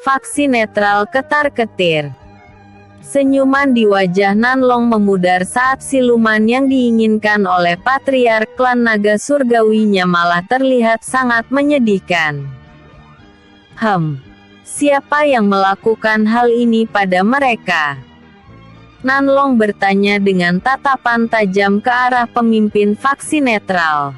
Faksi netral ketar-ketir. Senyuman di wajah Nanlong memudar saat siluman yang diinginkan oleh patriark klan naga surgawinya malah terlihat sangat menyedihkan. Siapa yang melakukan hal ini pada mereka? Nanlong bertanya dengan tatapan tajam ke arah pemimpin faksi netral.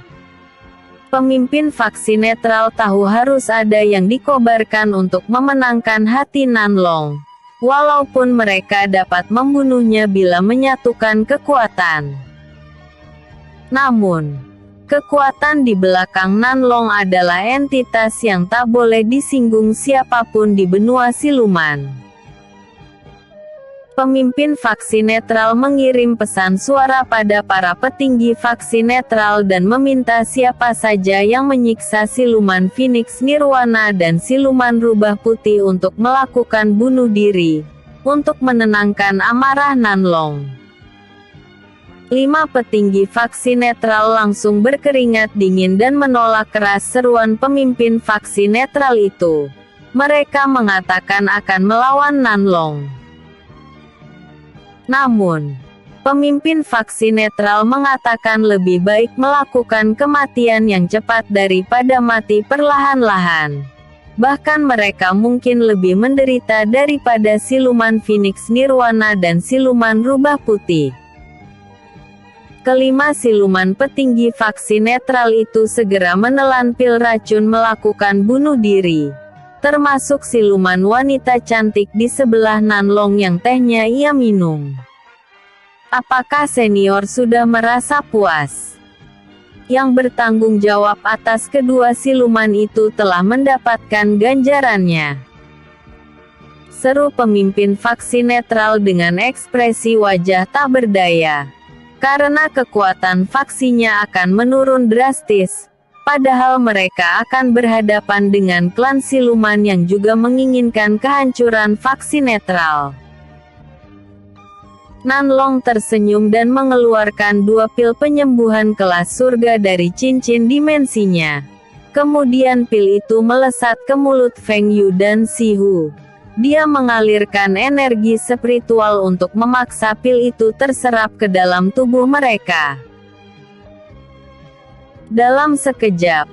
Pemimpin faksi netral tahu harus ada yang dikobarkan untuk memenangkan hati Nanlong. Walaupun mereka dapat membunuhnya bila menyatukan kekuatan. Namun, kekuatan di belakang Nanlong adalah entitas yang tak boleh disinggung siapapun di benua siluman. Pemimpin faksi netral mengirim pesan suara pada para petinggi faksi netral dan meminta siapa saja yang menyiksa siluman Phoenix Nirwana dan siluman rubah putih untuk melakukan bunuh diri, untuk menenangkan amarah Nanlong. 5 petinggi faksi netral langsung berkeringat dingin dan menolak keras seruan pemimpin faksi netral itu. Mereka mengatakan akan melawan Nanlong. Namun, pemimpin faksi netral mengatakan lebih baik melakukan kematian yang cepat daripada mati perlahan-lahan. Bahkan mereka mungkin lebih menderita daripada siluman Phoenix Nirwana dan siluman rubah putih. Kelima siluman petinggi faksi netral itu segera menelan pil racun melakukan bunuh diri. Termasuk siluman wanita cantik di sebelah Nanlong yang tehnya ia minum. Apakah senior sudah merasa puas? Yang bertanggung jawab atas kedua siluman itu telah mendapatkan ganjarannya. Seru pemimpin faksi netral dengan ekspresi wajah tak berdaya. Karena kekuatan faksinya akan menurun drastis, padahal mereka akan berhadapan dengan klan siluman yang juga menginginkan kehancuran faksi netral. Nanlong tersenyum dan mengeluarkan 2 pil penyembuhan kelas surga dari cincin dimensinya. Kemudian pil itu melesat ke mulut Feng Yu dan Si Hu. Dia mengalirkan energi spiritual untuk memaksa pil itu terserap ke dalam tubuh mereka. Dalam sekejap,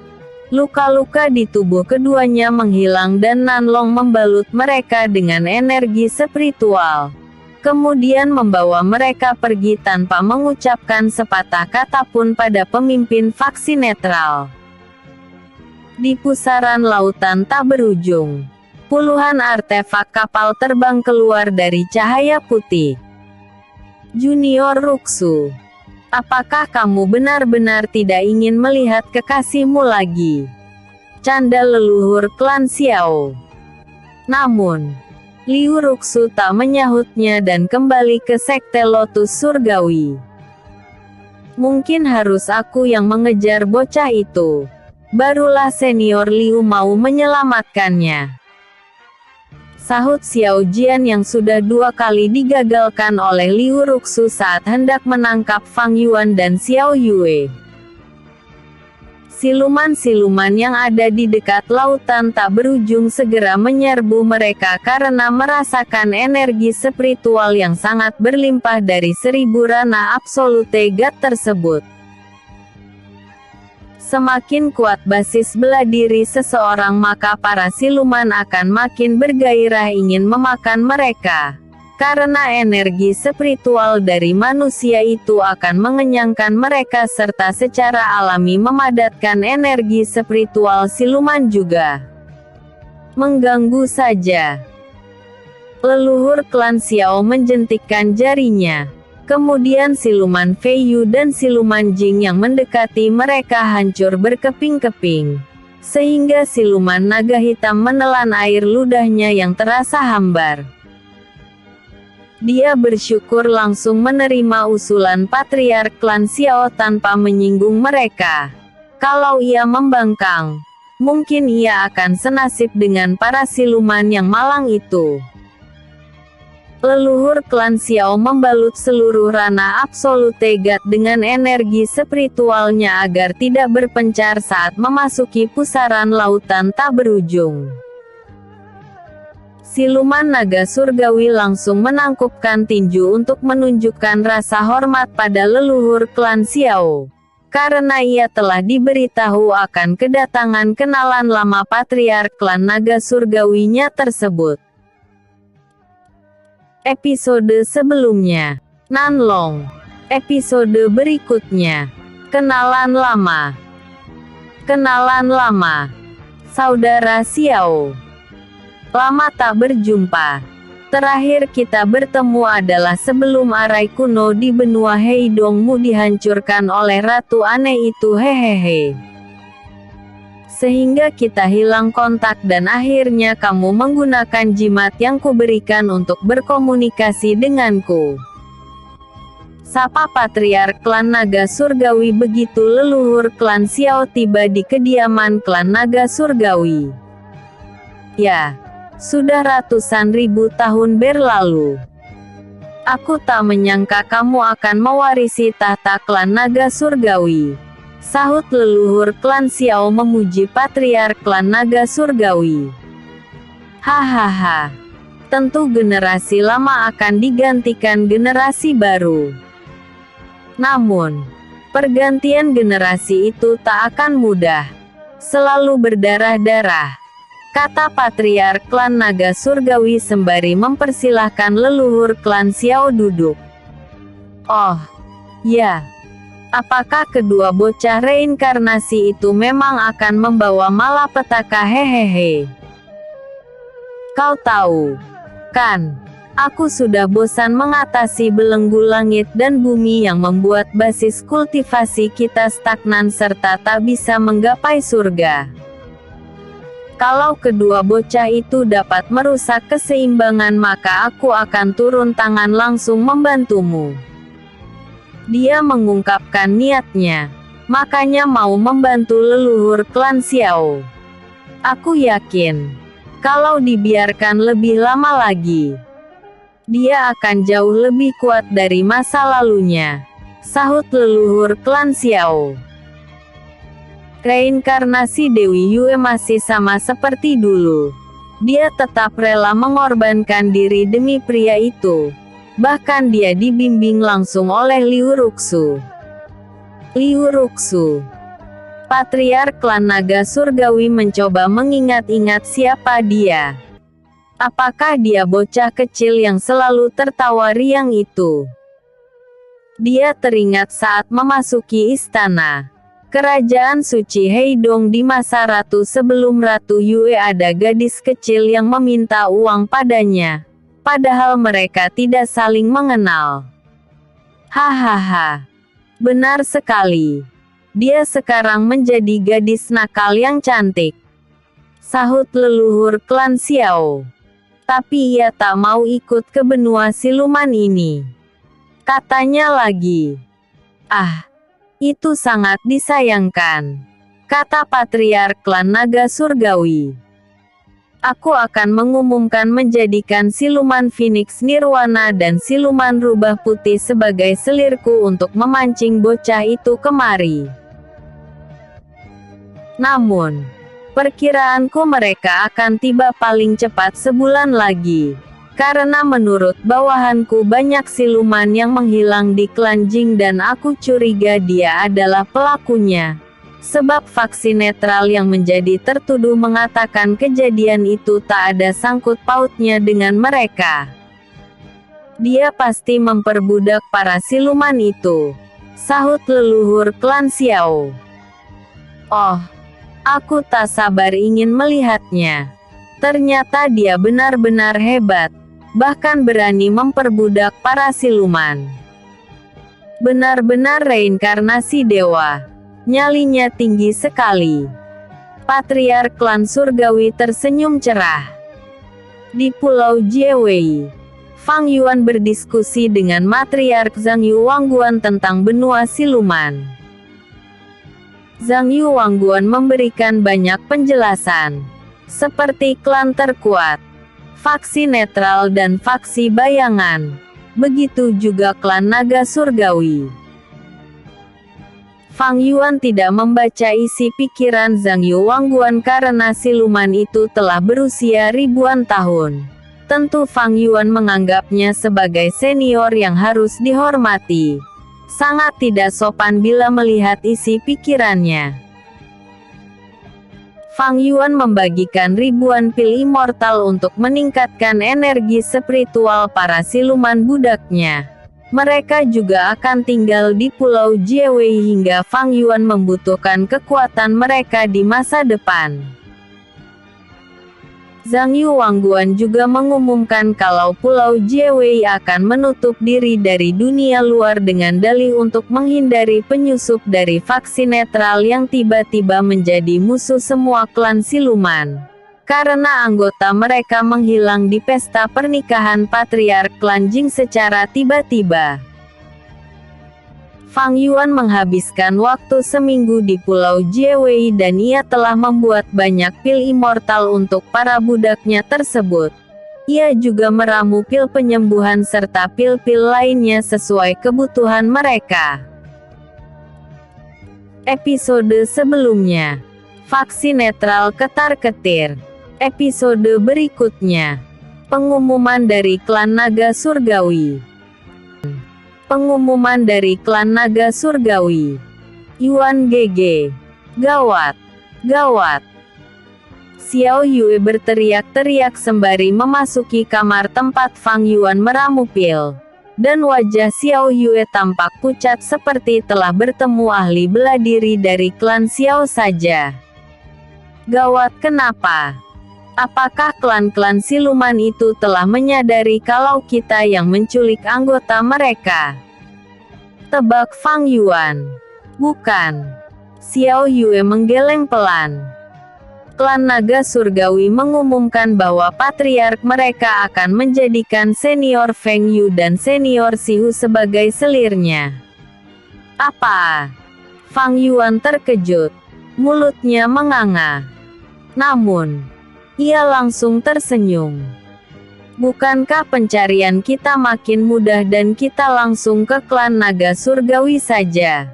luka-luka di tubuh keduanya menghilang dan Nanlong membalut mereka dengan energi spiritual. Kemudian membawa mereka pergi tanpa mengucapkan sepatah kata pun pada pemimpin faksi netral. Di pusaran lautan tak berujung, puluhan artefak kapal terbang keluar dari cahaya putih. Junior Ruxu, apakah kamu benar-benar tidak ingin melihat kekasihmu lagi? Canda leluhur klan Xiao. Namun, Liu Ruxu tak menyahutnya dan kembali ke sekte Lotus Surgawi. Mungkin harus aku yang mengejar bocah itu. Barulah senior Liu mau menyelamatkannya. Sahut Xiao Jian yang sudah 2 kali digagalkan oleh Liu Ruxu saat hendak menangkap Fang Yuan dan Xiao Yue. Siluman-siluman yang ada di dekat lautan tak berujung segera menyerbu mereka karena merasakan energi spiritual yang sangat berlimpah dari 1000 ranah absolute God tersebut. Semakin kuat basis bela diri seseorang maka para siluman akan makin bergairah ingin memakan mereka. Karena energi spiritual dari manusia itu akan mengenyangkan mereka serta secara alami memadatkan energi spiritual siluman juga. Mengganggu saja. Leluhur klan Xiao menjentikkan jarinya. Kemudian siluman Fei Yu dan siluman Jing yang mendekati mereka hancur berkeping-keping. Sehingga siluman naga hitam menelan air ludahnya yang terasa hambar. Dia bersyukur langsung menerima usulan patriark klan Xiao tanpa menyinggung mereka. Kalau ia membangkang, mungkin ia akan senasib dengan para siluman yang malang itu. Leluhur klan Xiao membalut seluruh ranah absolute God dengan energi spiritualnya agar tidak berpencar saat memasuki pusaran lautan tak berujung. Siluman naga surgawi langsung menangkupkan tinju untuk menunjukkan rasa hormat pada leluhur klan Xiao. Karena ia telah diberitahu akan kedatangan kenalan lama patriark klan naga surgawinya tersebut. Episode sebelumnya, Nanlong. Episode berikutnya, kenalan lama. Kenalan lama. Saudara Xiao. Lama tak berjumpa. Terakhir kita bertemu adalah sebelum arai kuno di benua Heidongmu dihancurkan oleh Ratu Aneh itu, hehehe. Sehingga kita hilang kontak dan akhirnya kamu menggunakan jimat yang kuberikan untuk berkomunikasi denganku. Sapa Patriark klan naga surgawi begitu leluhur klan Xiao tiba di kediaman klan naga surgawi. Ya. Sudah ratusan ribu tahun berlalu. Aku tak menyangka kamu akan mewarisi tahta klan naga surgawi. Sahut leluhur klan Xiao memuji patriark klan naga surgawi. Hahaha. Tentu generasi lama akan digantikan generasi baru. Namun, pergantian generasi itu tak akan mudah. Selalu berdarah-darah. Kata patriark klan naga surgawi sembari mempersilahkan leluhur klan Xiao duduk. Oh, ya. Apakah kedua bocah reinkarnasi itu memang akan membawa malapetaka, hehehe. Kau tahu, kan? Aku sudah bosan mengatasi belenggu langit dan bumi yang membuat basis kultivasi kita stagnan serta tak bisa menggapai surga. Kalau kedua bocah itu dapat merusak keseimbangan maka aku akan turun tangan langsung membantumu. Dia mengungkapkan niatnya. Makanya mau membantu leluhur klan Xiao. Aku yakin. Kalau dibiarkan lebih lama lagi. Dia akan jauh lebih kuat dari masa lalunya. Sahut leluhur klan Xiao. Reinkarnasi Dewi Yue masih sama seperti dulu. Dia tetap rela mengorbankan diri demi pria itu. Bahkan dia dibimbing langsung oleh Liu Ruxu. Liu Ruxu. Patriark klan naga surgawi mencoba mengingat-ingat siapa dia. Apakah dia bocah kecil yang selalu tertawa riang itu? Dia teringat saat memasuki istana. Kerajaan suci Heidong di masa ratu sebelum Ratu Yue ada gadis kecil yang meminta uang padanya. Padahal mereka tidak saling mengenal. Hahaha. Benar sekali. Dia sekarang menjadi gadis nakal yang cantik. Sahut leluhur klan Xiao. Tapi ia tak mau ikut ke benua siluman ini. Katanya lagi. Ah. Itu sangat disayangkan. Kata patriark klan naga surgawi. Aku akan mengumumkan menjadikan siluman Phoenix Nirwana dan siluman rubah putih sebagai selirku untuk memancing bocah itu kemari. Namun, perkiraanku mereka akan tiba paling cepat sebulan lagi. Karena menurut bawahanku banyak siluman yang menghilang di klan Jing dan aku curiga dia adalah pelakunya. Sebab faksi netral yang menjadi tertuduh mengatakan kejadian itu tak ada sangkut pautnya dengan mereka. Dia pasti memperbudak para siluman itu. Sahut leluhur klan Xiao. Oh, aku tak sabar ingin melihatnya. Ternyata dia benar-benar hebat. Bahkan berani memperbudak para siluman. Benar-benar reinkarnasi dewa. Nyalinya tinggi sekali. Patriark klan surgawi tersenyum cerah. Di Pulau Jiewei, Fang Yuan berdiskusi dengan matriark Zhang Yu Wangguan tentang benua siluman. Zhang Yu Wangguan memberikan banyak penjelasan. Seperti klan terkuat, faksi netral dan faksi bayangan. Begitu juga klan naga surgawi. Fang Yuan tidak membaca isi pikiran Zhang Yu Wangguan karena siluman itu telah berusia ribuan tahun. Tentu Fang Yuan menganggapnya sebagai senior yang harus dihormati. Sangat tidak sopan bila melihat isi pikirannya. Fang Yuan membagikan ribuan pil immortal untuk meningkatkan energi spiritual para siluman budaknya. Mereka juga akan tinggal di Pulau Jiewei hingga Fang Yuan membutuhkan kekuatan mereka di masa depan. Zhang Yu Wangguan juga mengumumkan kalau Pulau Jiewei akan menutup diri dari dunia luar dengan dalih untuk menghindari penyusup dari faksi netral yang tiba-tiba menjadi musuh semua klan siluman. Karena anggota mereka menghilang di pesta pernikahan Patriark Klan Jing secara tiba-tiba. Fang Yuan menghabiskan waktu seminggu di Pulau Jiewei dan ia telah membuat banyak pil immortal untuk para budaknya tersebut. Ia juga meramu pil penyembuhan serta pil-pil lainnya sesuai kebutuhan mereka. Episode sebelumnya, faksi netral ketar-ketir. Episode berikutnya, pengumuman dari klan Naga Surgawi. Pengumuman dari klan Naga Surgawi. Yuan GG. Gawat. Gawat. Xiao Yue berteriak-teriak sembari memasuki kamar tempat Fang Yuan meramu pil. Dan wajah Xiao Yue tampak pucat seperti telah bertemu ahli bela diri dari klan Xiao saja. Gawat, kenapa? Apakah klan-klan siluman itu telah menyadari kalau kita yang menculik anggota mereka? Tebak Fang Yuan. Bukan. Xiao Yue menggeleng pelan. Klan Naga Surgawi mengumumkan bahwa patriark mereka akan menjadikan senior Feng Yu dan senior Sihu sebagai selirnya. Apa? Fang Yuan terkejut. Mulutnya menganga. Namun, ia langsung tersenyum. Bukankah pencarian kita makin mudah dan kita langsung ke klan Naga Surgawi saja?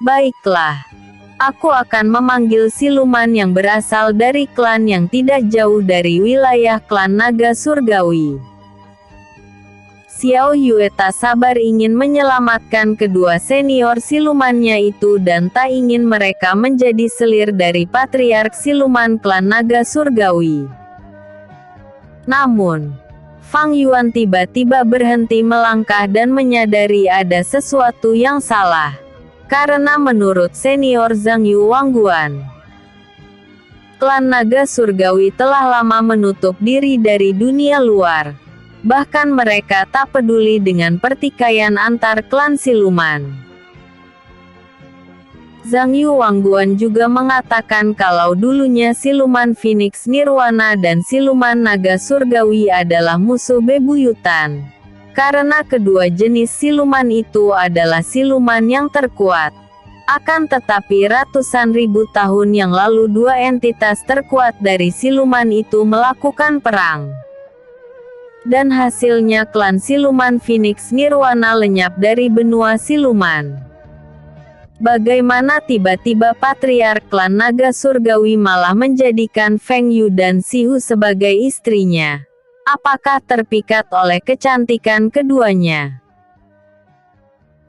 Baiklah. Aku akan memanggil siluman yang berasal dari klan yang tidak jauh dari wilayah klan Naga Surgawi. Xiao Yue tak sabar ingin menyelamatkan kedua senior silumannya itu dan tak ingin mereka menjadi selir dari patriark siluman klan Naga Surgawi. Namun, Fang Yuan tiba-tiba berhenti melangkah dan menyadari ada sesuatu yang salah. Karena menurut senior Zhang Yu Wangguan, klan Naga Surgawi telah lama menutup diri dari dunia luar. Bahkan mereka tak peduli dengan pertikaian antar klan siluman. Zhang Yu Wangguan juga mengatakan kalau dulunya siluman Phoenix Nirwana dan siluman Naga Surgawi adalah musuh bebuyutan. Karena kedua jenis siluman itu adalah siluman yang terkuat. Akan tetapi ratusan ribu tahun yang lalu dua entitas terkuat dari siluman itu melakukan perang. Dan hasilnya klan siluman Phoenix Nirwana lenyap dari benua siluman. Bagaimana tiba-tiba patriark klan Naga Surgawi malah menjadikan Feng Yu dan Sihu sebagai istrinya? Apakah terpikat oleh kecantikan keduanya?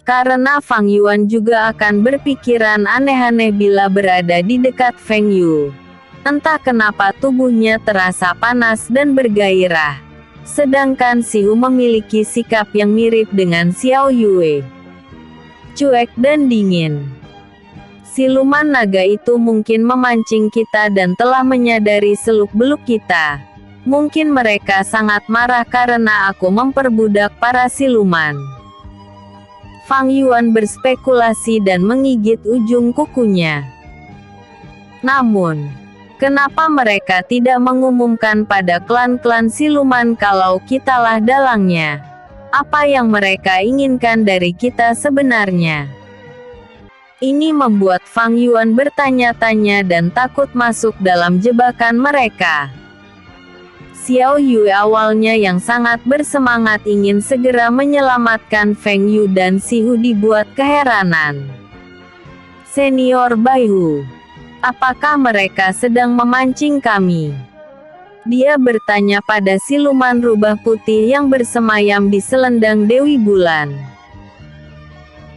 Karena Fang Yuan juga akan berpikiran aneh-aneh bila berada di dekat Feng Yu. Entah kenapa tubuhnya terasa panas dan bergairah. Sedangkan Sihu memiliki sikap yang mirip dengan Xiao Yue. Cuek dan dingin. Siluman naga itu mungkin memancing kita dan telah menyadari seluk-beluk kita. Mungkin mereka sangat marah karena aku memperbudak para siluman. Fang Yuan berspekulasi dan menggigit ujung kukunya. Namun, kenapa mereka tidak mengumumkan pada klan-klan siluman kalau kitalah dalangnya? Apa yang mereka inginkan dari kita sebenarnya? Ini membuat Fang Yuan bertanya-tanya dan takut masuk dalam jebakan mereka. Xiao Yue awalnya yang sangat bersemangat ingin segera menyelamatkan Feng Yu dan Sihu dibuat keheranan. Senior Baihu. Apakah mereka sedang memancing kami? Dia bertanya pada siluman rubah putih yang bersemayam di selendang Dewi Bulan.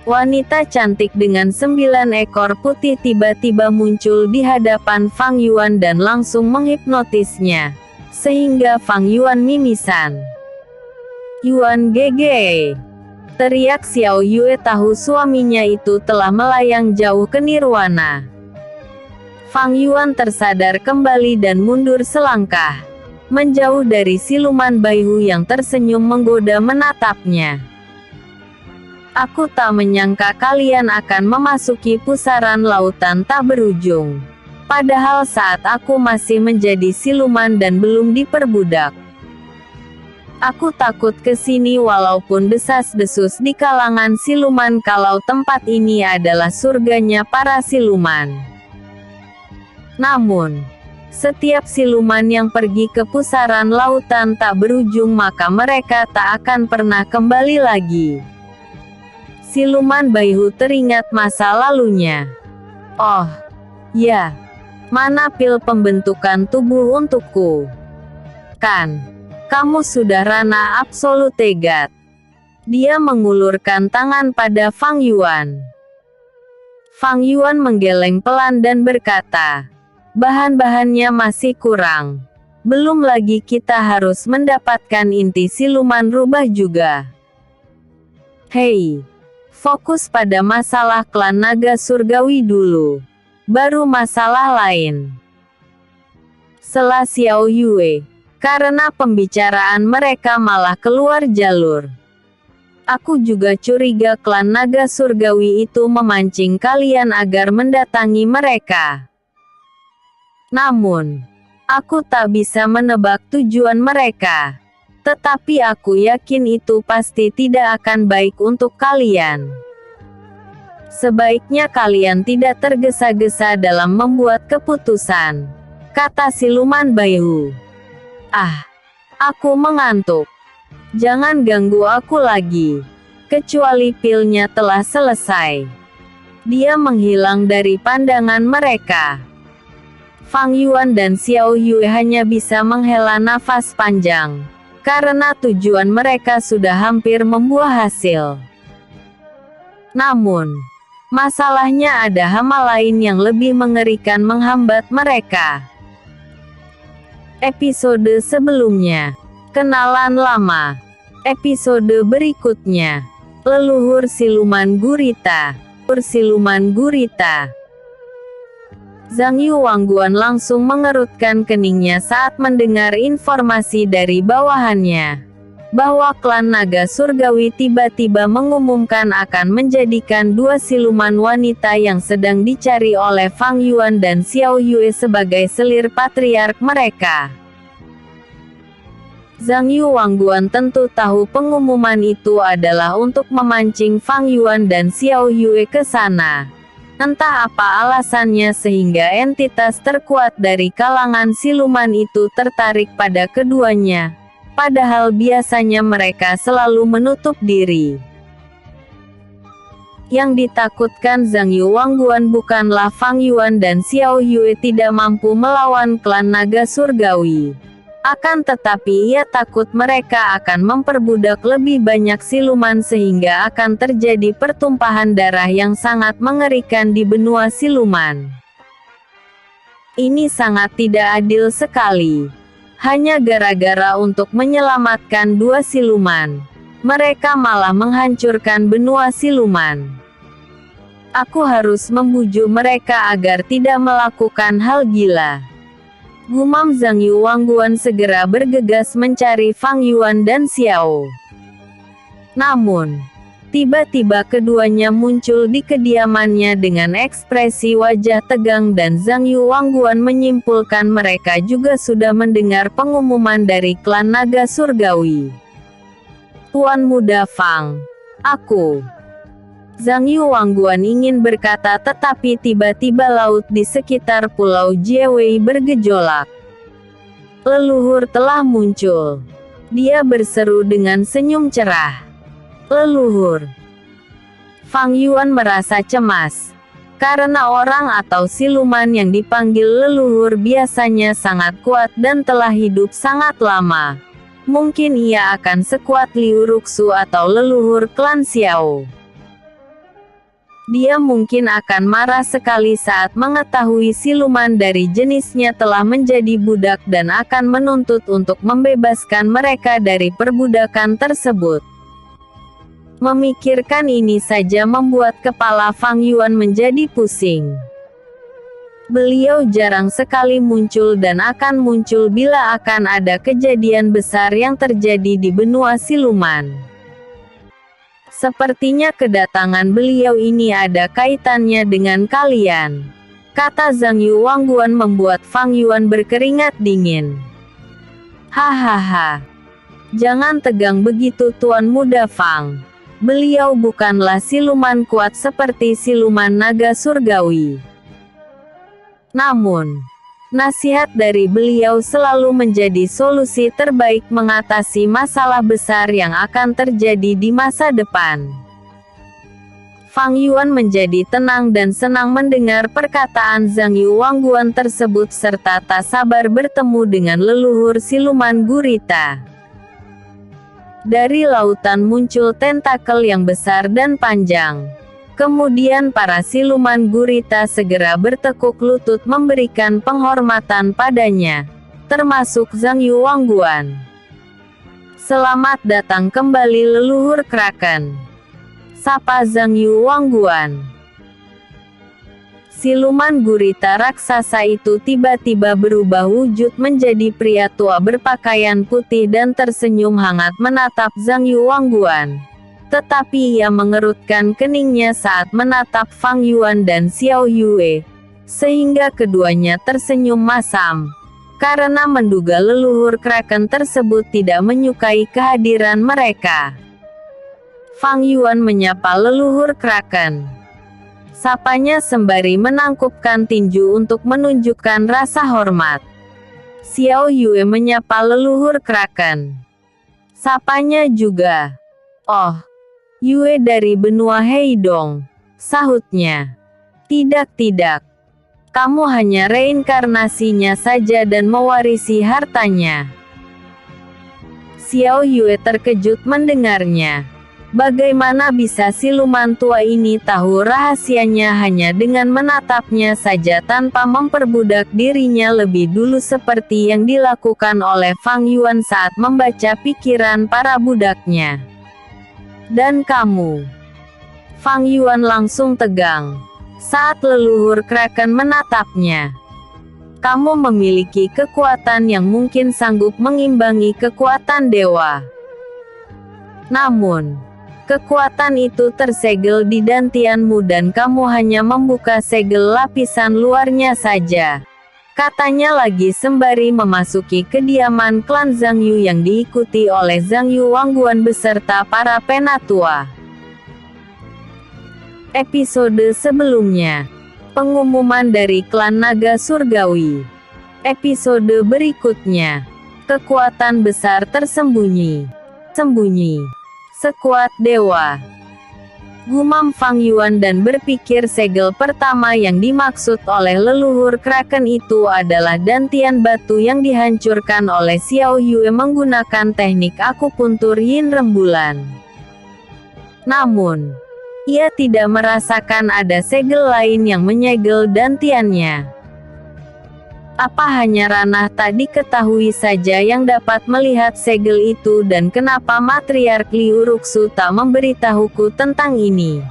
Wanita cantik dengan 9 ekor putih tiba-tiba muncul di hadapan Fang Yuan dan langsung menghipnotisnya, sehingga Fang Yuan mimisan. "Yuan Gege!" teriak Xiao Yue, tahu suaminya itu telah melayang jauh ke nirwana. Fang Yuan tersadar kembali dan mundur selangkah, menjauh dari siluman Baihu yang tersenyum menggoda menatapnya. "Aku tak menyangka kalian akan memasuki pusaran lautan tak berujung. Padahal saat aku masih menjadi siluman dan belum diperbudak. Aku takut ke sini walaupun desas-desus di kalangan siluman kalau tempat ini adalah surganya para siluman. Namun, setiap siluman yang pergi ke pusaran lautan tak berujung maka mereka tak akan pernah kembali lagi." Siluman Baihu teringat masa lalunya. "Oh, ya. Mana pil pembentukan tubuh untukku? Kan, kamu sudah Rana Absolute God." Dia mengulurkan tangan pada Fang Yuan. Fang Yuan menggeleng pelan dan berkata, "Bahan-bahannya masih kurang. Belum lagi kita harus mendapatkan inti siluman rubah juga. Hei, fokus pada masalah klan naga surgawi dulu. Baru masalah lain." Sela Xiao Yue. Karena pembicaraan mereka malah keluar jalur. "Aku juga curiga klan naga surgawi itu memancing kalian agar mendatangi mereka. Namun, aku tak bisa menebak tujuan mereka. Tetapi aku yakin itu pasti tidak akan baik untuk kalian. Sebaiknya kalian tidak tergesa-gesa dalam membuat keputusan," kata siluman Baihu. "Ah, aku mengantuk. Jangan ganggu aku lagi. Kecuali pilnya telah selesai." Dia menghilang dari pandangan mereka. Fang Yuan dan Xiao Yue hanya bisa menghela nafas panjang, karena tujuan mereka sudah hampir membuah hasil. Namun, masalahnya ada hama lain yang lebih mengerikan menghambat mereka. Episode sebelumnya, kenalan lama. Episode berikutnya, leluhur siluman gurita. Siluman gurita. Zhang Yu Wangguan langsung mengerutkan keningnya saat mendengar informasi dari bawahannya, bahwa klan naga surgawi tiba-tiba mengumumkan akan menjadikan 2 siluman wanita yang sedang dicari oleh Fang Yuan dan Xiao Yue sebagai selir patriark mereka. Zhang Yu Wangguan tentu tahu pengumuman itu adalah untuk memancing Fang Yuan dan Xiao Yue ke sana. Entah apa alasannya sehingga entitas terkuat dari kalangan siluman itu tertarik pada keduanya, padahal biasanya mereka selalu menutup diri. Yang ditakutkan Zhang Yu Wangguan bukanlah Fang Yuan dan Xiao Yue tidak mampu melawan klan naga surgawi. Akan tetapi ia takut mereka akan memperbudak lebih banyak siluman sehingga akan terjadi pertumpahan darah yang sangat mengerikan di benua siluman. Ini sangat tidak adil sekali. Hanya gara-gara untuk menyelamatkan 2 siluman, mereka malah menghancurkan benua siluman. Aku harus membujuk mereka agar tidak melakukan hal gila. Gumam Zhang Yu Wangguan segera bergegas mencari Fang Yuan dan Xiao. Namun, tiba-tiba keduanya muncul di kediamannya dengan ekspresi wajah tegang dan Zhang Yu Wangguan menyimpulkan mereka juga sudah mendengar pengumuman dari klan naga surgawi. "Tuan muda Fang, aku..." Zhang Yu Wangguan ingin berkata tetapi tiba-tiba laut di sekitar pulau Jiewei bergejolak. Leluhur telah muncul. Dia berseru dengan senyum cerah. "Leluhur." Fang Yuan merasa cemas. Karena orang atau siluman yang dipanggil leluhur biasanya sangat kuat dan telah hidup sangat lama. Mungkin ia akan sekuat Liu Ruxu atau leluhur klan Xiao. Dia mungkin akan marah sekali saat mengetahui siluman dari jenisnya telah menjadi budak dan akan menuntut untuk membebaskan mereka dari perbudakan tersebut. Memikirkan ini saja membuat kepala Fang Yuan menjadi pusing. Beliau jarang sekali muncul dan akan muncul bila akan ada kejadian besar yang terjadi di benua siluman. Sepertinya kedatangan beliau ini ada kaitannya dengan kalian, kata Zhang Yu Wangguan membuat Fang Yuan berkeringat dingin. Hahaha. Jangan tegang begitu Tuan Muda Fang. Beliau bukanlah siluman kuat seperti siluman naga surgawi. Namun, nasihat dari beliau selalu menjadi solusi terbaik mengatasi masalah besar yang akan terjadi di masa depan. Fang Yuan menjadi tenang dan senang mendengar perkataan Zhang Yu Wangguan tersebut serta tak sabar bertemu dengan leluhur siluman gurita. Dari lautan muncul tentakel yang besar dan panjang. Kemudian para siluman gurita segera bertekuk lutut memberikan penghormatan padanya, termasuk Zhang Yu Wangguan. Selamat datang kembali leluhur Kraken, sapa Zhang Yu Wangguan. Siluman gurita raksasa itu tiba-tiba berubah wujud menjadi pria tua berpakaian putih dan tersenyum hangat menatap Zhang Yu Wangguan. Tetapi ia mengerutkan keningnya saat menatap Fang Yuan dan Xiao Yue, sehingga keduanya tersenyum masam, karena menduga leluhur Kraken tersebut tidak menyukai kehadiran mereka. Fang Yuan menyapa leluhur Kraken. Sapanya sembari menangkupkan tinju untuk menunjukkan rasa hormat. Xiao Yue menyapa leluhur Kraken. Sapanya juga. Oh, Yue dari benua Heidong, sahutnya. Tidak. Kamu hanya reinkarnasinya saja dan mewarisi hartanya. Xiao Yue terkejut mendengarnya. Bagaimana bisa siluman tua ini tahu rahasianya hanya dengan menatapnya saja tanpa memperbudak dirinya lebih dulu seperti yang dilakukan oleh Fang Yuan saat membaca pikiran para budaknya. Dan kamu? Fang Yuan langsung tegang saat leluhur Kraken menatapnya. Kamu memiliki kekuatan yang mungkin sanggup mengimbangi kekuatan dewa. Namun, kekuatan itu tersegel di dantianmu dan kamu hanya membuka segel lapisan luarnya saja, katanya lagi sembari memasuki kediaman klan Zhang Yu yang diikuti oleh Zhang Yu Wangguan beserta para penatua. Episode sebelumnya, pengumuman dari klan naga surgawi. Episode berikutnya, kekuatan besar tersembunyi. Sekuat dewa. Gumam Fang Yuan dan berpikir segel pertama yang dimaksud oleh leluhur Kraken itu adalah dantian batu yang dihancurkan oleh Xiao Yue menggunakan teknik akupuntur yin rembulan. Namun, ia tidak merasakan ada segel lain yang menyegel dantiannya. Apa hanya ranah tak diketahui saja yang dapat melihat segel itu dan kenapa matriark Liu Ruxu tak memberitahuku tentang ini?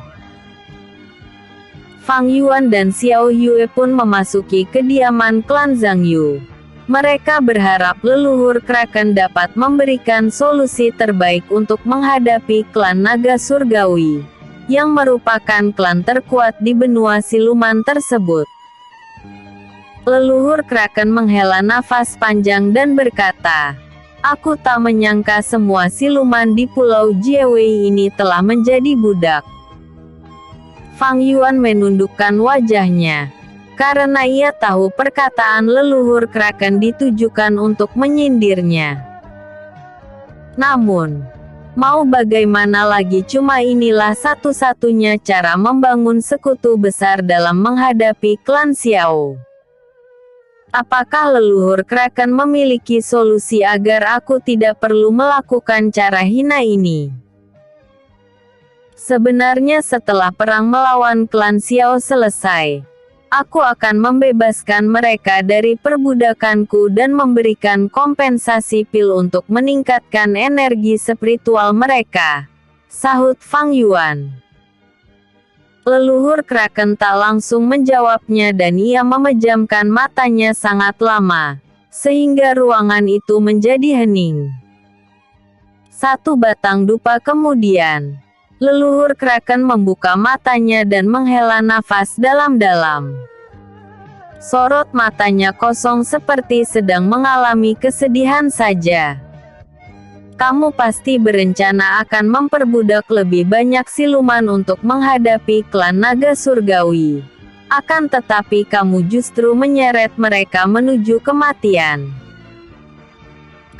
Fang Yuan dan Xiao Yue pun memasuki kediaman klan Zhang Yu. Mereka berharap leluhur Kraken dapat memberikan solusi terbaik untuk menghadapi klan naga surgawi, yang merupakan klan terkuat di benua siluman tersebut. Leluhur Kraken menghela nafas panjang dan berkata, "Aku tak menyangka semua siluman di Pulau Jiewei ini telah menjadi budak." Fang Yuan menundukkan wajahnya, karena ia tahu perkataan leluhur Kraken ditujukan untuk menyindirnya. Namun, Mau bagaimana lagi, cuma inilah satu-satunya cara membangun sekutu besar dalam menghadapi klan Xiao. Apakah leluhur Kraken memiliki solusi agar aku tidak perlu melakukan cara hina ini? Sebenarnya setelah perang melawan klan Xiao selesai, aku akan membebaskan mereka dari perbudakanku dan memberikan kompensasi pil untuk meningkatkan energi spiritual mereka, sahut Fang Yuan. Leluhur Kraken tak langsung menjawabnya dan ia memejamkan matanya sangat lama, sehingga ruangan itu menjadi hening. Satu batang dupa kemudian, leluhur Kraken membuka matanya dan menghela nafas dalam-dalam. Sorot matanya kosong seperti sedang mengalami kesedihan saja. Kamu pasti berencana akan memperbudak lebih banyak siluman untuk menghadapi klan naga surgawi. Akan tetapi kamu justru menyeret mereka menuju kematian.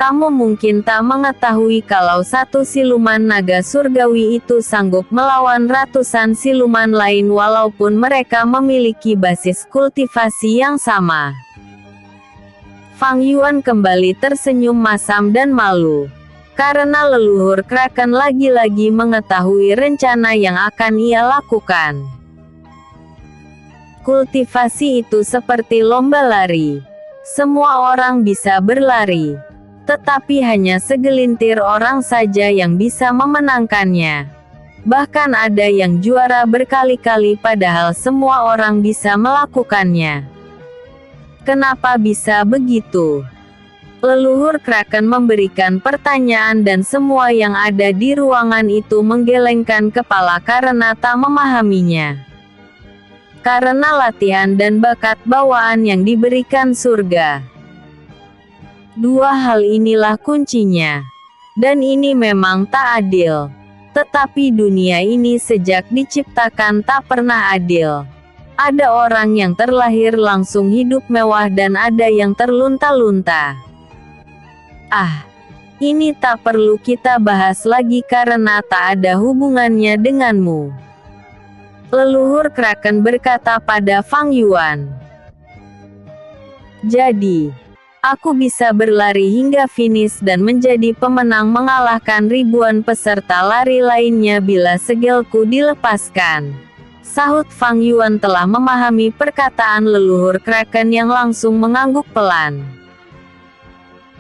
Kamu mungkin tak mengetahui kalau satu siluman naga surgawi itu sanggup melawan ratusan siluman lain walaupun mereka memiliki basis kultivasi yang sama. Fang Yuan kembali tersenyum masam dan malu. Karena leluhur Kraken lagi-lagi mengetahui rencana yang akan ia lakukan. Kultivasi itu seperti lomba lari. Semua orang bisa berlari, tetapi hanya segelintir orang saja yang bisa memenangkannya. Bahkan ada yang juara berkali-kali padahal semua orang bisa melakukannya. Kenapa bisa begitu? Leluhur Kraken memberikan pertanyaan dan semua yang ada di ruangan itu menggelengkan kepala karena tak memahaminya. Karena latihan dan bakat bawaan yang diberikan surga. Dua hal inilah kuncinya. Dan ini memang tak adil. Tetapi dunia ini sejak diciptakan tak pernah adil. Ada orang yang terlahir langsung hidup mewah dan ada yang terlunta-lunta. Ini tak perlu kita bahas lagi karena tak ada hubungannya denganmu. Leluhur Kraken berkata pada Fang Yuan. Jadi, aku bisa berlari hingga finish dan menjadi pemenang mengalahkan ribuan peserta lari lainnya bila segelku dilepaskan. Sahut Fang Yuan telah memahami perkataan leluhur Kraken yang langsung mengangguk pelan.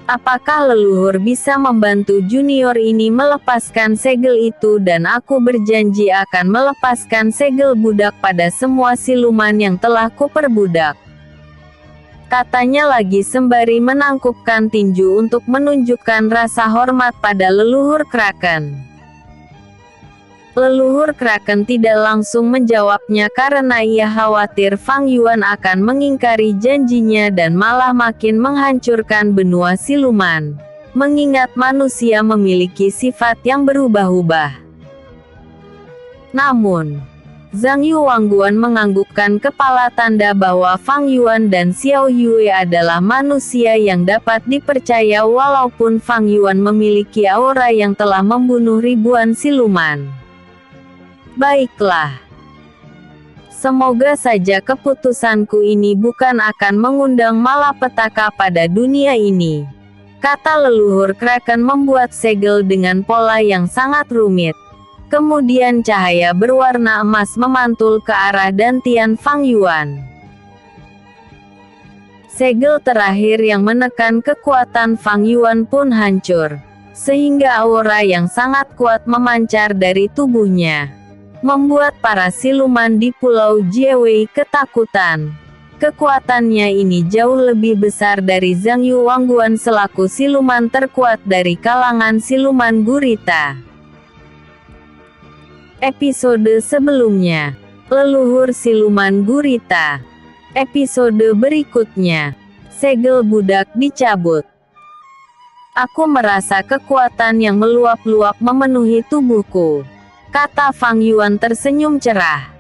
Apakah leluhur bisa membantu junior ini melepaskan segel itu dan aku berjanji akan melepaskan segel budak pada semua siluman yang telah kuperbudak. Katanya lagi sembari menangkupkan tinju untuk menunjukkan rasa hormat pada leluhur Kraken. Leluhur Kraken tidak langsung menjawabnya karena ia khawatir Fang Yuan akan mengingkari janjinya dan malah makin menghancurkan benua siluman. Mengingat manusia memiliki sifat yang berubah-ubah. Namun, Zhang Yu Wangguan menganggukkan kepala tanda bahwa Fang Yuan dan Xiao Yue adalah manusia yang dapat dipercaya walaupun Fang Yuan memiliki aura yang telah membunuh ribuan siluman. Baiklah. Semoga saja keputusanku ini bukan akan mengundang malapetaka pada dunia ini. Kata leluhur Kraken membuat segel dengan pola yang sangat rumit. Kemudian cahaya berwarna emas memantul ke arah dantian Fang Yuan. Segel terakhir yang menekan kekuatan Fang Yuan pun hancur. Sehingga aura yang sangat kuat memancar dari tubuhnya. Membuat para siluman di Pulau Jiewei ketakutan. Kekuatannya ini jauh lebih besar dari Zhang Yu Wangguan selaku siluman terkuat dari kalangan siluman gurita. Episode sebelumnya, leluhur siluman gurita. Episode berikutnya, segel budak dicabut. Aku merasa kekuatan yang meluap-luap memenuhi tubuhku. Kata Fang Yuan tersenyum cerah.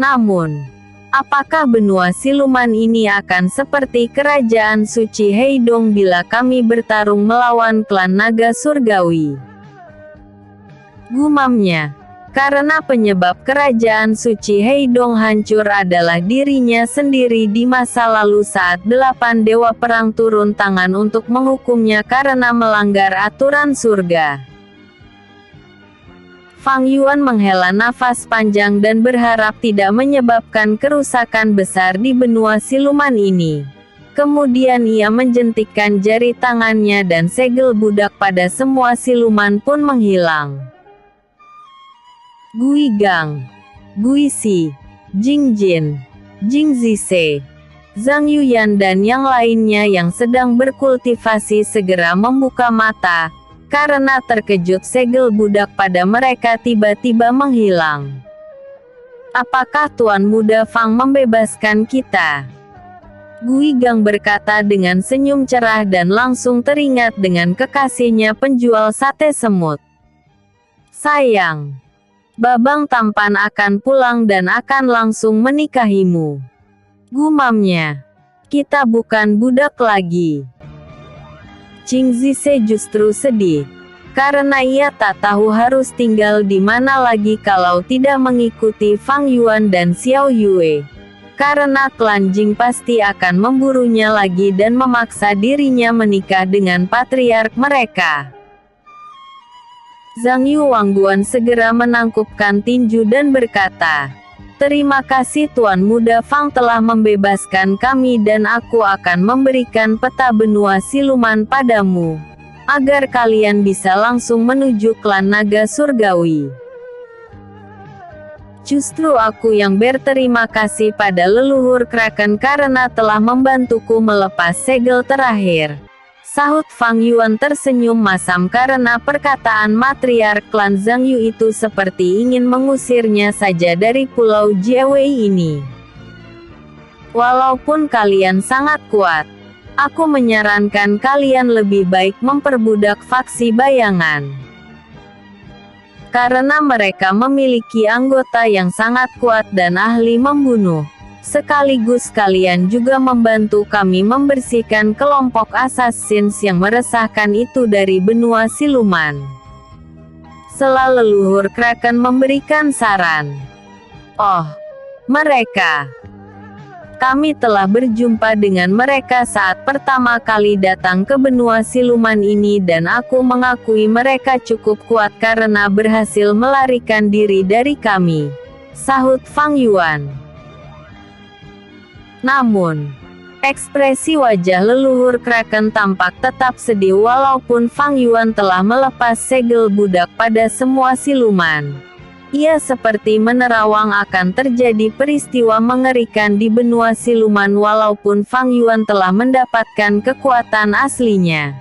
Namun, apakah benua siluman ini akan seperti kerajaan suci Heidong bila kami bertarung melawan klan naga surgawi? Gumamnya. Karena penyebab kerajaan suci Heidong hancur adalah dirinya sendiri di masa lalu saat 8 dewa perang turun tangan untuk menghukumnya karena melanggar aturan surga. Fang Yuan menghela nafas panjang dan berharap tidak menyebabkan kerusakan besar di benua siluman ini. Kemudian ia menjentikkan jari tangannya dan segel budak pada semua siluman pun menghilang. Gui Gang, Gui Si, Jing Jin, Jing Zise, Zhang Yuyan dan yang lainnya yang sedang berkultivasi segera membuka mata, karena terkejut segel budak pada mereka tiba-tiba menghilang. Apakah Tuan Muda Fang membebaskan kita? Gui Gang berkata dengan senyum cerah dan langsung teringat dengan kekasihnya penjual sate semut. Sayang. Babang tampan akan pulang dan akan langsung menikahimu. Gumamnya. Kita bukan budak lagi. Jing Zise justru sedih. Karena ia tak tahu harus tinggal di mana lagi kalau tidak mengikuti Fang Yuan dan Xiao Yue. Karena klan Jing pasti akan memburunya lagi dan memaksa dirinya menikah dengan patriark mereka. Zhang Yu Wangguan segera menangkupkan tinju dan berkata, "Terima kasih Tuan Muda Fang telah membebaskan kami dan aku akan memberikan peta benua siluman padamu, agar kalian bisa langsung menuju klan naga surgawi." Justru aku yang berterima kasih pada leluhur Kraken karena telah membantuku melepas segel terakhir. Sahut Fang Yuan tersenyum masam karena perkataan matriark klan Zhang Yu itu seperti ingin mengusirnya saja dari pulau Jiewei ini. Walaupun kalian sangat kuat, aku menyarankan kalian lebih baik memperbudak faksi bayangan. Karena mereka memiliki anggota yang sangat kuat dan ahli membunuh. Sekaligus kalian juga membantu kami membersihkan kelompok assassins yang meresahkan itu dari benua siluman. Setelah leluhur Kraken memberikan saran. Oh, mereka. Kami telah berjumpa dengan mereka saat pertama kali datang ke benua siluman ini dan aku mengakui mereka cukup kuat karena berhasil melarikan diri dari kami. Sahut Fang Yuan. Namun, ekspresi wajah leluhur Kraken tampak tetap sedih walaupun Fang Yuan telah melepas segel budak pada semua siluman. Ia seperti menerawang akan terjadi peristiwa mengerikan di benua siluman walaupun Fang Yuan telah mendapatkan kekuatan aslinya.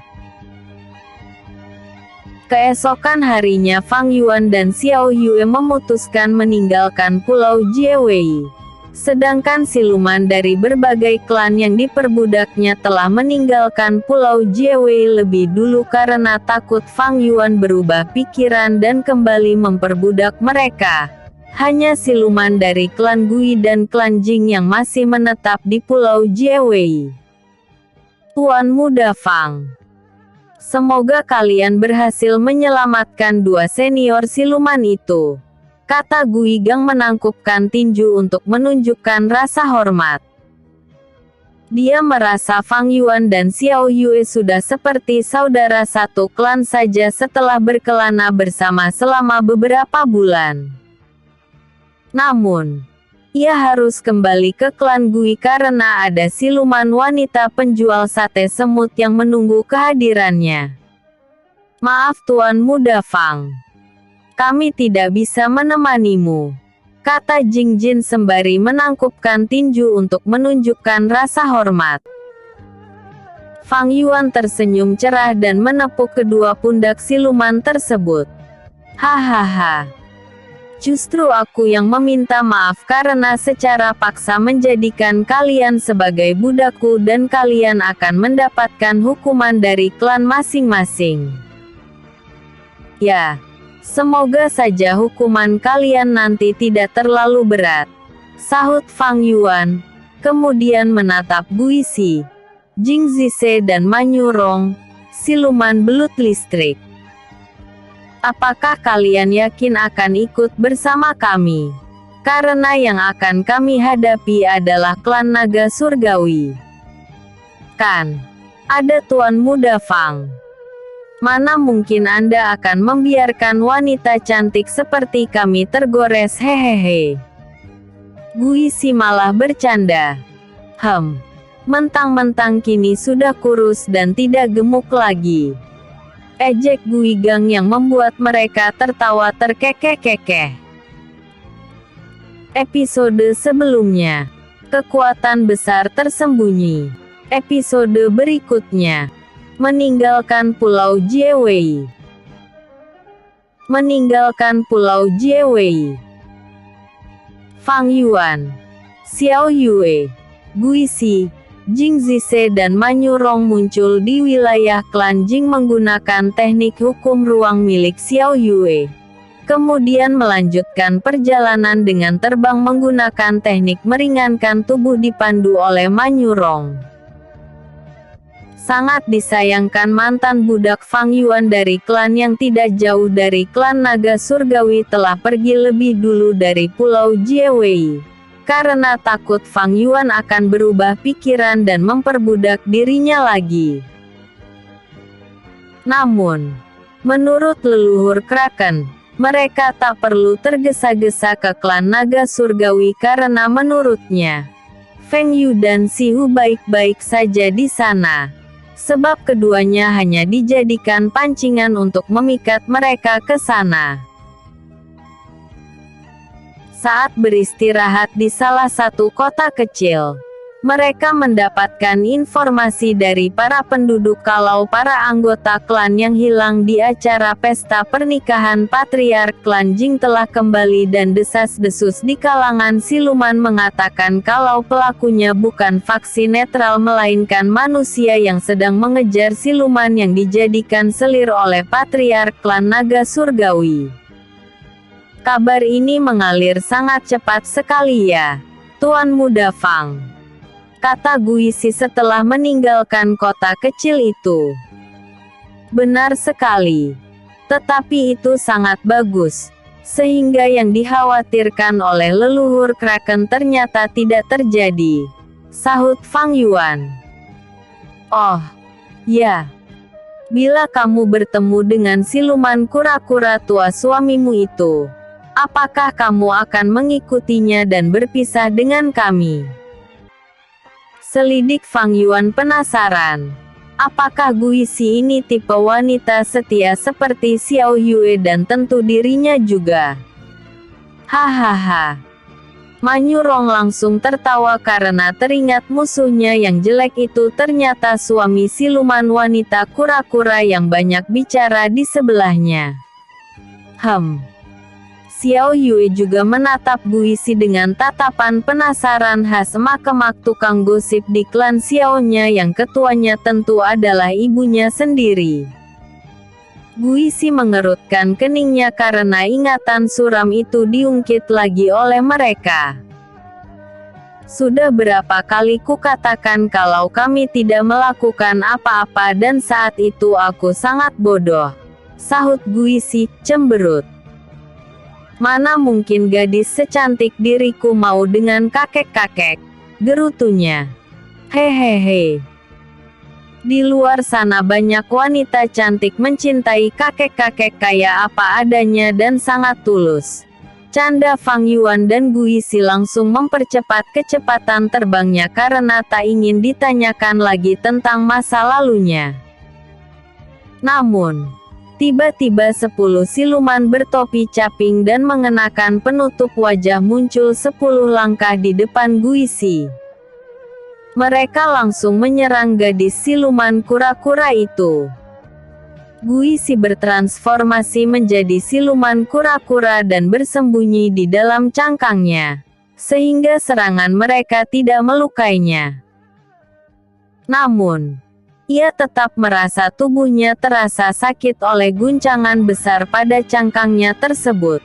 Keesokan harinya Fang Yuan dan Xiao Yue memutuskan meninggalkan pulau Jiewei. Sedangkan siluman dari berbagai klan yang diperbudaknya telah meninggalkan pulau Jiewei lebih dulu karena takut Fang Yuan berubah pikiran dan kembali memperbudak mereka. Hanya siluman dari klan Gui dan klan Jing yang masih menetap di pulau Jiewei. Tuan Muda Fang, semoga kalian berhasil menyelamatkan dua senior siluman itu, kata Gui Gang menangkupkan tinju untuk menunjukkan rasa hormat. Dia merasa Fang Yuan dan Xiao Yue sudah seperti saudara satu klan saja setelah berkelana bersama selama beberapa bulan. Namun, ia harus kembali ke klan Gui karena ada siluman wanita penjual sate semut yang menunggu kehadirannya. Maaf Tuan Muda Fang. Kami tidak bisa menemanimu, kata Jing Jin sembari menangkupkan tinju untuk menunjukkan rasa hormat. Fang Yuan tersenyum cerah dan menepuk kedua pundak siluman tersebut. Hahaha. Justru aku yang meminta maaf karena secara paksa menjadikan kalian sebagai budakku dan kalian akan mendapatkan hukuman dari klan masing-masing. Ya. Semoga saja hukuman kalian nanti tidak terlalu berat, sahut Fang Yuan, kemudian menatap Gui Si, Jing Zise dan Manyu Rong, siluman belut listrik. Apakah kalian yakin akan ikut bersama kami? Karena yang akan kami hadapi adalah klan naga surgawi. Kan? Ada Tuan Muda Fang. Mana mungkin Anda akan membiarkan wanita cantik seperti kami tergores, hehehe. Guisi malah bercanda. Mentang-mentang kini sudah kurus dan tidak gemuk lagi. Ejek Guigang yang membuat mereka tertawa terkekeh-kekeh. Episode sebelumnya. Kekuatan besar tersembunyi. Episode berikutnya. Meninggalkan Pulau Jiewei. Meninggalkan Pulau Jiewei. Fang Yuan, Xiao Yue, Guisi, Jing Zise dan Manyu Rong muncul di wilayah klan Jing menggunakan teknik hukum ruang milik Xiao Yue. Kemudian melanjutkan perjalanan dengan terbang menggunakan teknik meringankan tubuh dipandu oleh Manyu Rong. Sangat disayangkan mantan budak Fang Yuan dari klan yang tidak jauh dari klan naga surgawi telah pergi lebih dulu dari Pulau Jiewei. Karena takut Fang Yuan akan berubah pikiran dan memperbudak dirinya lagi. Namun, menurut leluhur Kraken, mereka tak perlu tergesa-gesa ke klan naga surgawi karena menurutnya, Feng Yu dan Si Hu baik-baik saja di sana. Sebab keduanya hanya dijadikan pancingan untuk memikat mereka ke sana. Saat beristirahat di salah satu kota kecil, mereka mendapatkan informasi dari para penduduk kalau para anggota klan yang hilang di acara pesta pernikahan Patriark Klan Jing telah kembali dan desas-desus di kalangan siluman mengatakan kalau pelakunya bukan faksi netral melainkan manusia yang sedang mengejar siluman yang dijadikan selir oleh Patriark Klan Naga Surgawi. Kabar ini mengalir sangat cepat sekali ya, Tuan Muda Fang, kata Guisi setelah meninggalkan kota kecil itu. Benar sekali. Tetapi itu sangat bagus, sehingga yang dikhawatirkan oleh leluhur Kraken ternyata tidak terjadi, sahut Fang Yuan. Oh, ya. Bila kamu bertemu dengan siluman kura-kura tua suamimu itu, apakah kamu akan mengikutinya dan berpisah dengan kami? Selidik Fang Yuan penasaran. Apakah Guisi ini tipe wanita setia seperti Xiao Yue dan tentu dirinya juga? Hahaha. Manyu Rong langsung tertawa karena teringat musuhnya yang jelek itu ternyata suami siluman wanita kura-kura yang banyak bicara di sebelahnya. Xiao Yue juga menatap Guisi dengan tatapan penasaran khas makemak tukang gosip di klan Xiao-nya yang ketuanya tentu adalah ibunya sendiri. Guisi mengerutkan keningnya karena ingatan suram itu diungkit lagi oleh mereka. Sudah berapa kali kukatakan kalau kami tidak melakukan apa-apa dan saat itu aku sangat bodoh, sahut Guisi, cemberut. Mana mungkin gadis secantik diriku mau dengan kakek-kakek, gerutunya. Hehehe. Di luar sana banyak wanita cantik mencintai kakek-kakek kaya apa adanya dan sangat tulus. Canda Fang Yuan dan Guisi langsung mempercepat kecepatan terbangnya karena tak ingin ditanyakan lagi tentang masa lalunya. Namun, tiba-tiba 10 siluman bertopi caping dan mengenakan penutup wajah muncul 10 langkah di depan Guisi. Mereka langsung menyerang gadis siluman kura-kura itu. Guisi bertransformasi menjadi siluman kura-kura dan bersembunyi di dalam cangkangnya, sehingga serangan mereka tidak melukainya. Namun, ia tetap merasa tubuhnya terasa sakit oleh guncangan besar pada cangkangnya tersebut.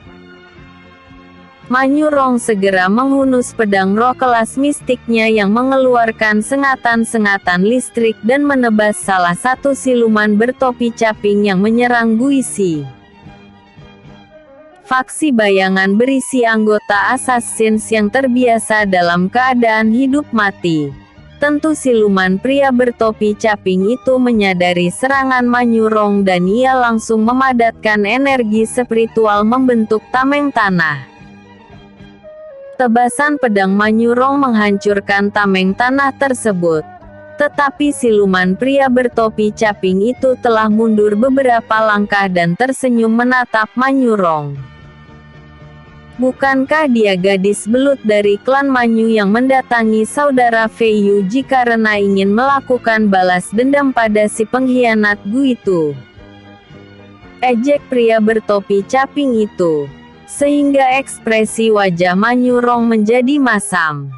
Manyu Rong segera menghunus pedang roh kelas mistiknya yang mengeluarkan sengatan-sengatan listrik dan menebas salah satu siluman bertopi caping yang menyerang Guisi. Faksi bayangan berisi anggota Assassins yang terbiasa dalam keadaan hidup mati. Tentu siluman pria bertopi caping itu menyadari serangan Manyurong dan ia langsung memadatkan energi spiritual membentuk tameng tanah. Tebasan pedang Manyurong menghancurkan tameng tanah tersebut. Tetapi siluman pria bertopi caping itu telah mundur beberapa langkah dan tersenyum menatap Manyurong. Bukankah dia gadis belut dari klan Manyu yang mendatangi saudara Fei Yuji karena ingin melakukan balas dendam pada si pengkhianat Gu itu? Ejek pria bertopi caping itu. Sehingga ekspresi wajah Manyurong menjadi masam.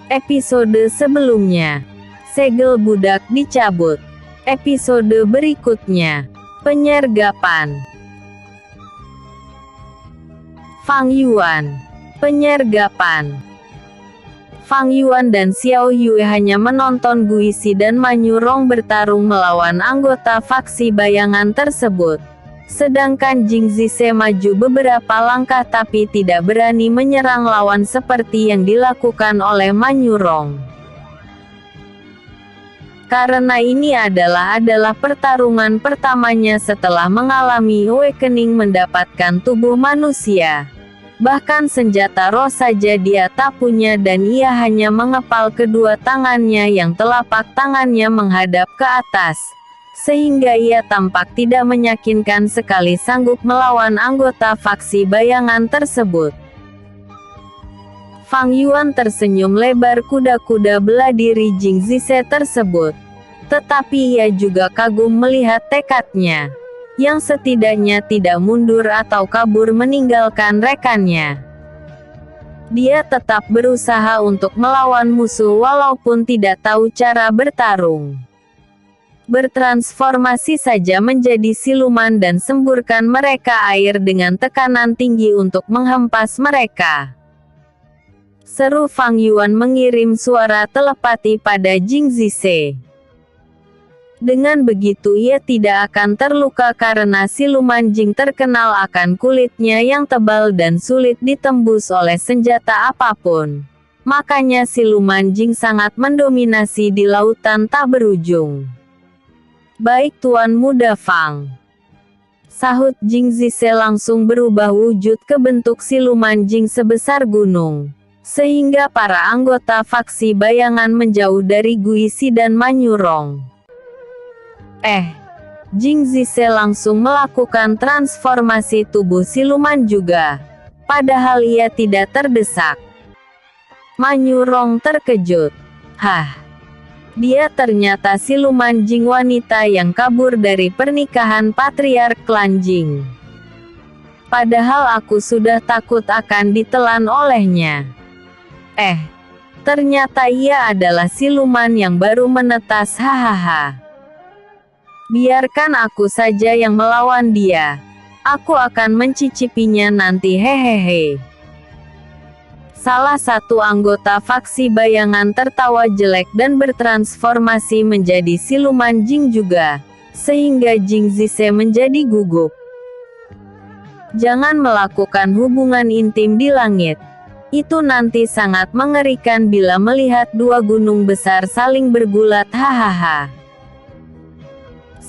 Episode sebelumnya. Segel budak dicabut. Episode berikutnya. Penyergapan. Fang Yuan. Penyergapan. Fang Yuan dan Xiao Yue hanya menonton Guisi dan Manyurong bertarung melawan anggota faksi bayangan tersebut. Sedangkan Jing Zise maju beberapa langkah tapi tidak berani menyerang lawan seperti yang dilakukan oleh Manyurong. Karena ini adalah pertarungan pertamanya setelah mengalami awakening mendapatkan tubuh manusia. Bahkan senjata roh saja dia tak punya dan ia hanya mengepal kedua tangannya yang telapak tangannya menghadap ke atas. Sehingga ia tampak tidak meyakinkan sekali sanggup melawan anggota faksi bayangan tersebut. Fang Yuan tersenyum lebar kuda-kuda bela diri Jing Zise tersebut. Tetapi ia juga kagum melihat tekadnya, yang setidaknya tidak mundur atau kabur meninggalkan rekannya. Dia tetap berusaha untuk melawan musuh walaupun tidak tahu cara bertarung. Bertransformasi saja menjadi siluman dan semburkan mereka air dengan tekanan tinggi untuk menghempas mereka. Seru Fang Yuan mengirim suara telepati pada Jing Zise. Dengan begitu ia tidak akan terluka karena siluman Jing terkenal akan kulitnya yang tebal dan sulit ditembus oleh senjata apapun. Makanya siluman Jing sangat mendominasi di lautan tak berujung. Baik Tuan Muda Fang. Sahut Jing Zise langsung berubah wujud ke bentuk siluman Jing sebesar gunung. Sehingga para anggota faksi bayangan menjauh dari Guisi dan Manyurong. Jing Zise langsung melakukan transformasi tubuh siluman juga. Padahal ia tidak terdesak. Manyurong terkejut. Dia ternyata siluman Jing wanita yang kabur dari pernikahan patriark klan Jing. Padahal aku sudah takut akan ditelan olehnya. Ternyata ia adalah siluman yang baru menetas. Biarkan aku saja yang melawan dia. Aku akan mencicipinya nanti. Salah satu anggota faksi bayangan tertawa jelek dan bertransformasi menjadi siluman Jing juga. Sehingga Jing Zise menjadi gugup. Jangan melakukan hubungan intim di langit. Itu nanti sangat mengerikan bila melihat dua gunung besar saling bergulat.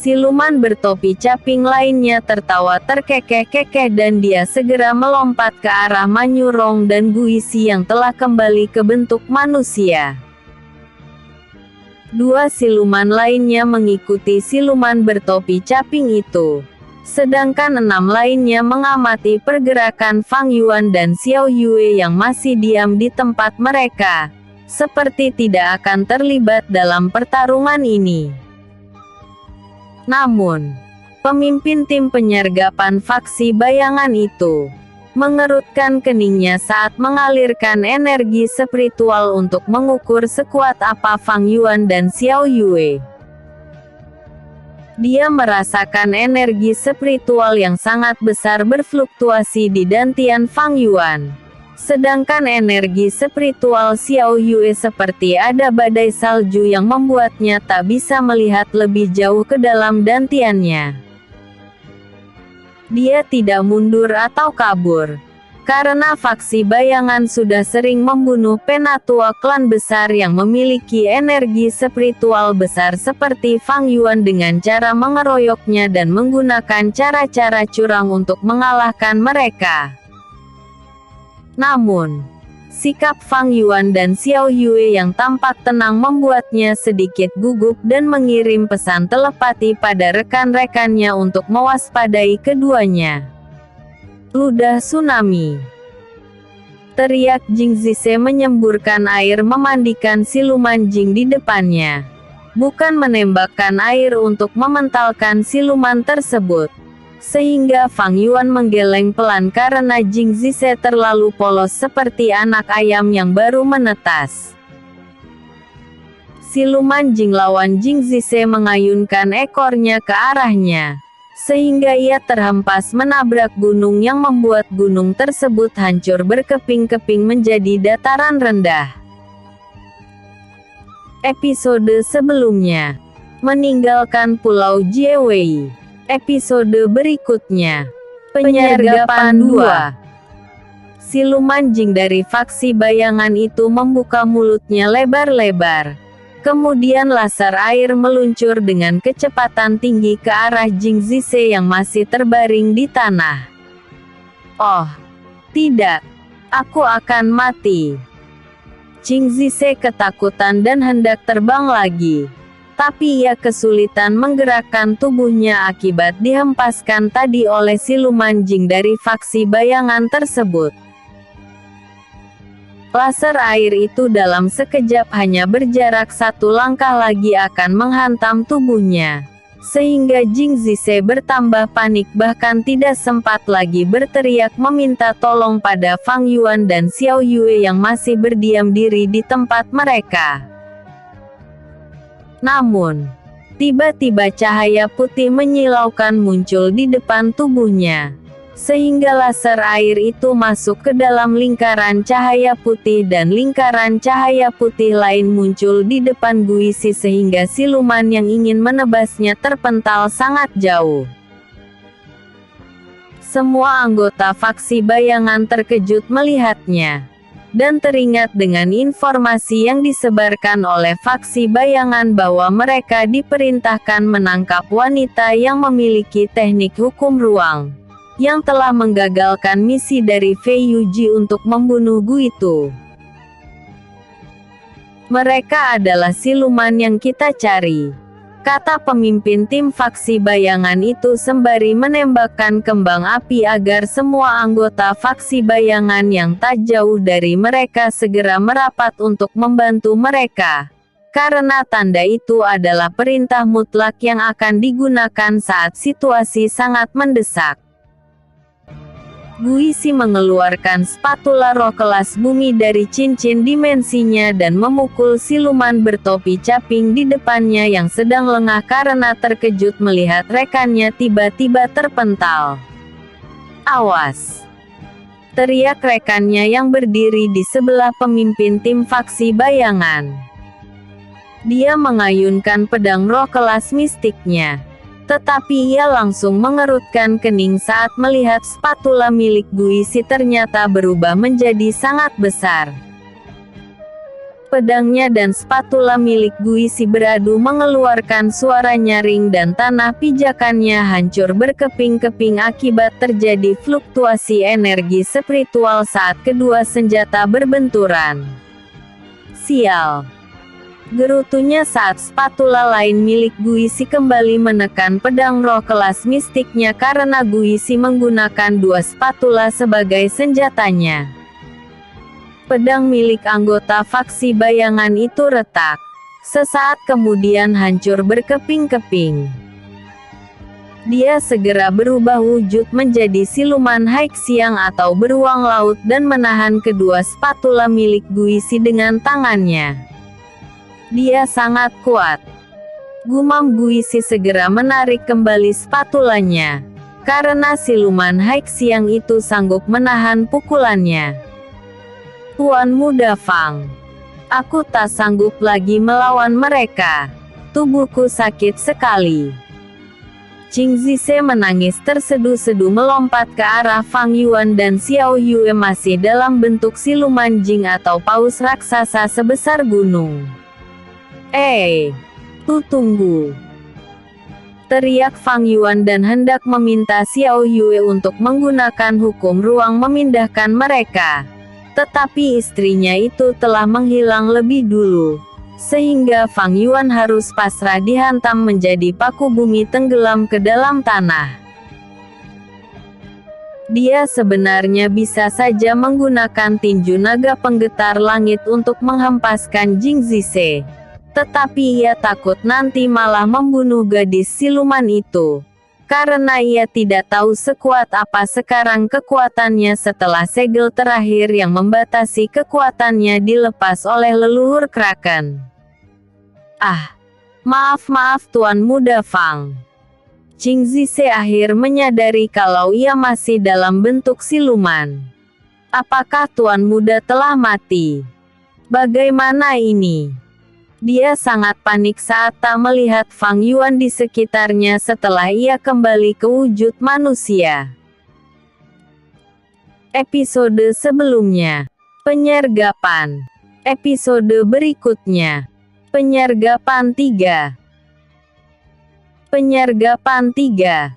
Siluman bertopi caping lainnya tertawa terkekeh-kekeh dan dia segera melompat ke arah Manyurong dan Guisi yang telah kembali ke bentuk manusia. Dua siluman lainnya mengikuti siluman bertopi caping itu. Sedangkan 6 lainnya mengamati pergerakan Fang Yuan dan Xiao Yue yang masih diam di tempat mereka. Seperti tidak akan terlibat dalam pertarungan ini. Namun, pemimpin tim penyergapan faksi bayangan itu mengerutkan keningnya saat mengalirkan energi spiritual untuk mengukur sekuat apa Fang Yuan dan Xiao Yue. Dia merasakan energi spiritual yang sangat besar berfluktuasi di dantian Fang Yuan. Sedangkan energi spiritual Xiao Yue seperti ada badai salju yang membuatnya tak bisa melihat lebih jauh ke dalam dantiannya. Dia tidak mundur atau kabur. Karena faksi bayangan sudah sering membunuh penatua klan besar yang memiliki energi spiritual besar seperti Fang Yuan dengan cara mengeroyoknya dan menggunakan cara-cara curang untuk mengalahkan mereka. Namun, sikap Fang Yuan dan Xiao Yue yang tampak tenang membuatnya sedikit gugup dan mengirim pesan telepati pada rekan-rekannya untuk mewaspadai keduanya. Ludah tsunami. Teriak Jing Zise menyemburkan air memandikan siluman Jing di depannya. Bukan menembakkan air untuk mementalkan siluman tersebut. Sehingga Fang Yuan menggeleng pelan karena Jing Zise terlalu polos seperti anak ayam yang baru menetas. Siluman Jing lawan Jing Zise mengayunkan ekornya ke arahnya. Sehingga ia terhempas menabrak gunung yang membuat gunung tersebut hancur berkeping-keping menjadi dataran rendah. Episode sebelumnya. Meninggalkan Pulau Jiewei. Episode berikutnya. Penyergapan 2. Siluman Jing dari faksi bayangan itu membuka mulutnya lebar-lebar. Kemudian laser air meluncur dengan kecepatan tinggi ke arah Jing Zise yang masih terbaring di tanah. Oh, tidak. Aku akan mati. Jing Zise ketakutan dan hendak terbang lagi. Tapi ia kesulitan menggerakkan tubuhnya akibat dihempaskan tadi oleh siluman Jing dari faksi bayangan tersebut. Laser air itu dalam sekejap hanya berjarak satu langkah lagi akan menghantam tubuhnya. Sehingga Jing Zise bertambah panik bahkan tidak sempat lagi berteriak meminta tolong pada Fang Yuan dan Xiao Yue yang masih berdiam diri di tempat mereka. Namun, tiba-tiba cahaya putih menyilaukan muncul di depan tubuhnya. Sehingga laser air itu masuk ke dalam lingkaran cahaya putih dan lingkaran cahaya putih lain muncul di depan Guisi sehingga siluman yang ingin menebasnya terpental sangat jauh. Semua anggota faksi bayangan terkejut melihatnya. Dan teringat dengan informasi yang disebarkan oleh faksi bayangan bahwa mereka diperintahkan menangkap wanita yang memiliki teknik hukum ruang. Yang telah menggagalkan misi dari Fei Yuji untuk membunuh Gu itu. Mereka adalah siluman yang kita cari, kata pemimpin tim faksi bayangan itu sembari menembakkan kembang api agar semua anggota faksi bayangan yang tak jauh dari mereka segera merapat untuk membantu mereka. Karena tanda itu adalah perintah mutlak yang akan digunakan saat situasi sangat mendesak. Guisi mengeluarkan spatula roh kelas bumi dari cincin dimensinya dan memukul siluman bertopi caping di depannya yang sedang lengah karena terkejut melihat rekannya tiba-tiba terpental. Awas! Teriak rekannya yang berdiri di sebelah pemimpin tim faksi bayangan. Dia mengayunkan pedang roh kelas mistiknya. Tetapi ia langsung mengerutkan kening saat melihat spatula milik Guisi ternyata berubah menjadi sangat besar. Pedangnya dan spatula milik Guisi beradu mengeluarkan suara nyaring dan tanah pijakannya hancur berkeping-keping akibat terjadi fluktuasi energi spiritual saat kedua senjata berbenturan. Sial! Gerutunya saat spatula lain milik Guisi kembali menekan pedang roh kelas mistiknya karena Guisi menggunakan dua spatula sebagai senjatanya. Pedang milik anggota faksi bayangan itu retak. Sesaat kemudian hancur berkeping-keping. Dia segera berubah wujud menjadi siluman Haixiang atau beruang laut dan menahan kedua spatula milik Guisi dengan tangannya. Dia sangat kuat. Gumam Guisi segera menarik kembali spatulanya. Karena siluman Haixiang itu sanggup menahan pukulannya. Tuan Muda Fang. Aku tak sanggup lagi melawan mereka. Tubuhku sakit sekali. Qing Zise menangis terseduh-seduh melompat ke arah Fang Yuan dan Xiao Yue masih dalam bentuk siluman jing atau paus raksasa sebesar gunung. Tunggu!" teriak Fang Yuan dan hendak meminta Xiao Yue untuk menggunakan hukum ruang memindahkan mereka. Tetapi istrinya itu telah menghilang lebih dulu, sehingga Fang Yuan harus pasrah dihantam menjadi paku bumi tenggelam ke dalam tanah. Dia sebenarnya bisa saja menggunakan tinju naga penggetar langit untuk menghempaskan Jing Zise. Tetapi ia takut nanti malah membunuh gadis siluman itu. Karena ia tidak tahu sekuat apa sekarang kekuatannya setelah segel terakhir yang membatasi kekuatannya dilepas oleh leluhur Kraken. Maaf Tuan Muda Fang. Qing Zise akhir menyadari kalau ia masih dalam bentuk siluman. Apakah Tuan Muda telah mati? Bagaimana ini? Dia sangat panik saat tak melihat Fang Yuan di sekitarnya setelah ia kembali ke wujud manusia. Episode sebelumnya. Penyergapan. Episode berikutnya. Penyergapan 3. Penyergapan 3.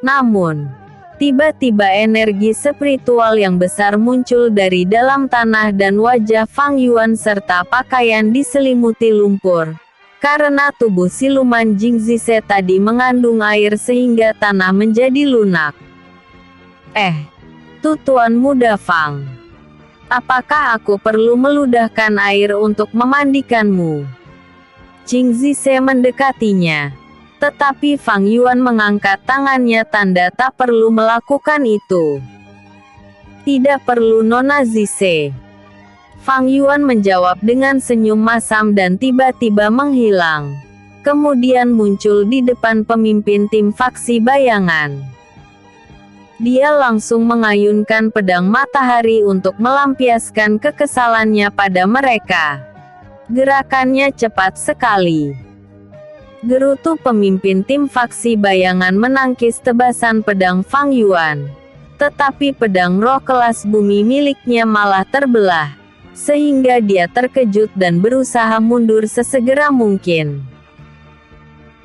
Namun, tiba-tiba energi spiritual yang besar muncul dari dalam tanah dan wajah Fang Yuan serta pakaian diselimuti lumpur. Karena tubuh siluman Jing Zise tadi mengandung air sehingga tanah menjadi lunak. Tuan Muda Fang. Apakah aku perlu meludahkan air untuk memandikanmu? Qing Zise mendekatinya. Tetapi Fang Yuan mengangkat tangannya tanda tak perlu melakukan itu. Tidak perlu Nona Zise. Fang Yuan menjawab dengan senyum masam dan tiba-tiba menghilang. Kemudian muncul di depan pemimpin tim faksi bayangan. Dia langsung mengayunkan pedang matahari untuk melampiaskan kekesalannya pada mereka. Gerakannya cepat sekali. Gerutu pemimpin tim faksi bayangan menangkis tebasan pedang Fang Yuan. Tetapi pedang roh kelas bumi miliknya malah terbelah, sehingga dia terkejut dan berusaha mundur sesegera mungkin.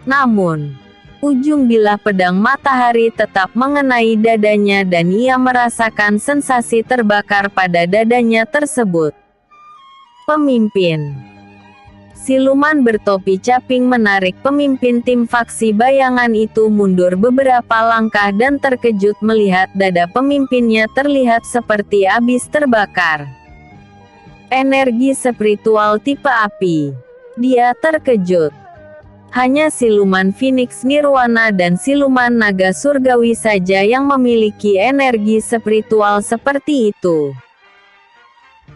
Namun, ujung bilah pedang matahari tetap mengenai dadanya dan ia merasakan sensasi terbakar pada dadanya tersebut. Pemimpin siluman bertopi caping menarik pemimpin tim faksi bayangan itu mundur beberapa langkah dan terkejut melihat dada pemimpinnya terlihat seperti habis terbakar. Energi spiritual tipe api. Dia terkejut. Hanya siluman Phoenix Nirwana dan siluman naga surgawi saja yang memiliki energi spiritual seperti itu.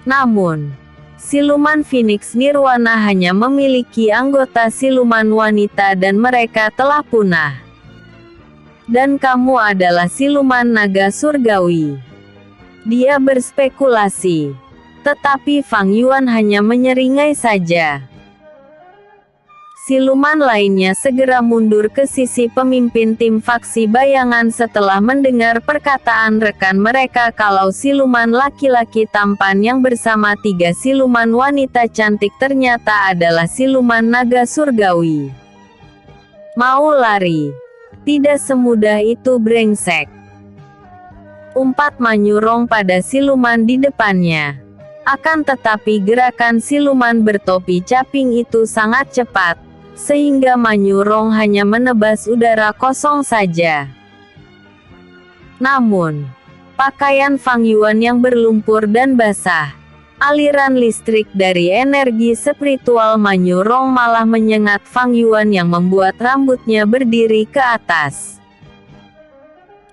Namun, siluman Phoenix Nirwana hanya memiliki anggota siluman wanita dan mereka telah punah. Dan kamu adalah siluman naga surgawi. Dia berspekulasi. Tetapi Fang Yuan hanya menyeringai saja. Siluman lainnya segera mundur ke sisi pemimpin tim faksi bayangan setelah mendengar perkataan rekan mereka kalau siluman laki-laki tampan yang bersama 3 siluman wanita cantik ternyata adalah siluman naga surgawi. Mau lari? Tidak semudah itu brengsek. Umpat manyurong pada siluman di depannya. Akan tetapi gerakan siluman bertopi caping itu sangat cepat, sehingga manyurong hanya menebas udara kosong saja. Namun, pakaian Fang Yuan yang berlumpur dan basah, aliran listrik dari energi spiritual manyurong malah menyengat Fang Yuan yang membuat rambutnya berdiri ke atas.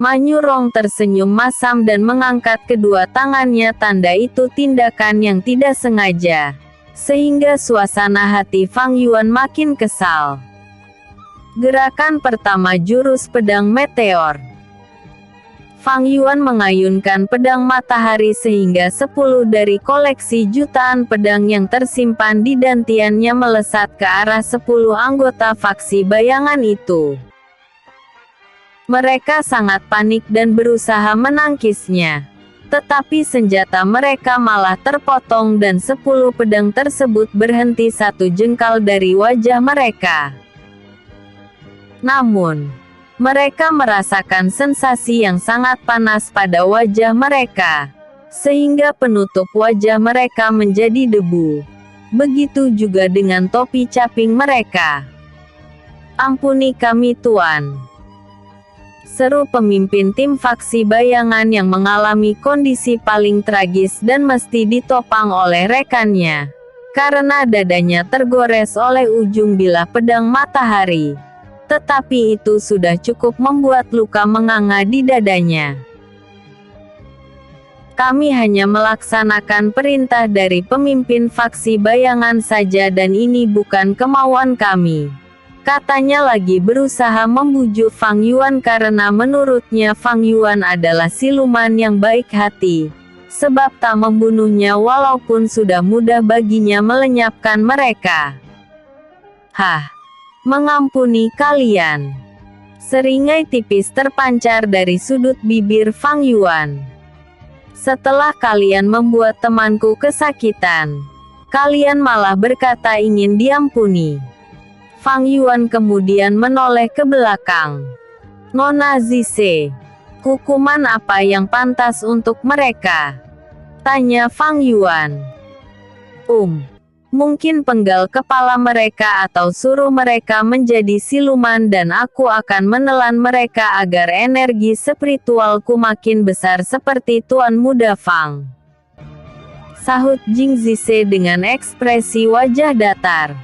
Manyurong tersenyum masam dan mengangkat kedua tangannya tanda itu tindakan yang tidak sengaja. Sehingga suasana hati Fang Yuan makin kesal. Gerakan pertama jurus pedang meteor. Fang Yuan mengayunkan pedang matahari sehingga 10 dari koleksi jutaan pedang yang tersimpan di dantiannya melesat ke arah 10 anggota faksi bayangan itu. Mereka sangat panik dan berusaha menangkisnya. Tetapi senjata mereka malah terpotong dan 10 pedang tersebut berhenti 1 jengkal dari wajah mereka. Namun, mereka merasakan sensasi yang sangat panas pada wajah mereka, sehingga penutup wajah mereka menjadi debu. Begitu juga dengan topi caping mereka. "Ampuni kami Tuan," seru pemimpin tim faksi bayangan yang mengalami kondisi paling tragis dan mesti ditopang oleh rekannya, karena dadanya tergores oleh ujung bilah pedang matahari. Tetapi itu sudah cukup membuat luka menganga di dadanya. "Kami hanya melaksanakan perintah dari pemimpin faksi bayangan saja dan ini bukan kemauan kami," katanya lagi berusaha membujuk Fang Yuan karena menurutnya Fang Yuan adalah siluman yang baik hati, sebab tak membunuhnya walaupun sudah mudah baginya melenyapkan mereka. "Hah, mengampuni kalian," seringai tipis terpancar dari sudut bibir Fang Yuan. "Setelah kalian membuat temanku kesakitan, kalian malah berkata ingin diampuni." Fang Yuan kemudian menoleh ke belakang. "Nona Zise, hukuman apa yang pantas untuk mereka?" tanya Fang Yuan. Mungkin penggal kepala mereka atau suruh mereka menjadi siluman dan aku akan menelan mereka agar energi spiritualku makin besar seperti Tuan Muda Fang," sahut Jing Zise dengan ekspresi wajah datar.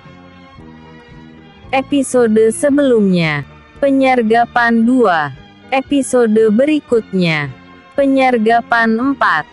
Episode sebelumnya, Penyergapan 2. Episode berikutnya, Penyergapan 4.